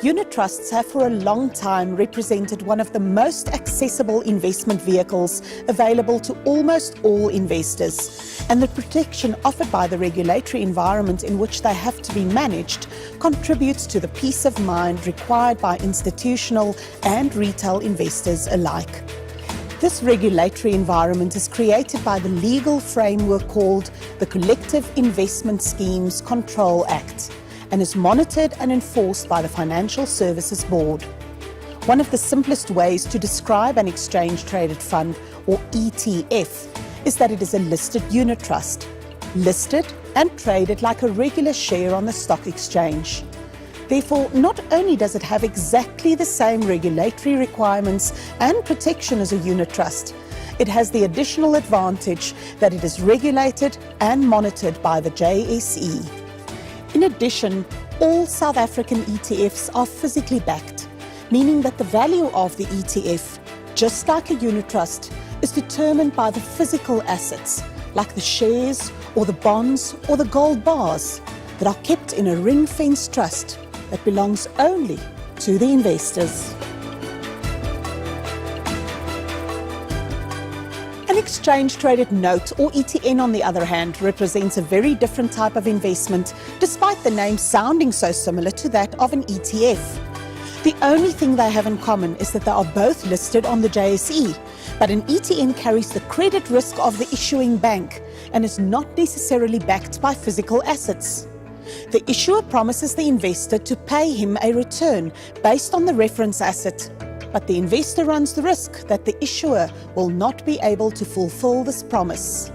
Unit trusts have for a long time represented one of the most accessible investment vehicles available to almost all investors, and the protection offered by the regulatory environment in which they have to be managed contributes to the peace of mind required by institutional and retail investors alike. This regulatory environment is created by the legal framework called the Collective Investment Schemes Control Act and is monitored and enforced by the Financial Services Board. One of the simplest ways to describe an exchange-traded fund, or ETF, is that it is a listed unit trust, listed and traded like a regular share on the stock exchange. Therefore, not only does it have exactly the same regulatory requirements and protection as a unit trust, it has the additional advantage that it is regulated and monitored by the JSE. In addition, all South African ETFs are physically backed, meaning that the value of the ETF, just like a unit trust, is determined by the physical assets, like the shares or the bonds or the gold bars, that are kept in a ring-fenced trust that belongs only to the investors. An exchange-traded note, or ETN on the other hand, represents a very different type of investment, despite the name sounding so similar to that of an ETF. The only thing they have in common is that they are both listed on the JSE, but an ETN carries the credit risk of the issuing bank and is not necessarily backed by physical assets. The issuer promises the investor to pay him a return based on the reference asset, but the investor runs the risk that the issuer will not be able to fulfill this promise.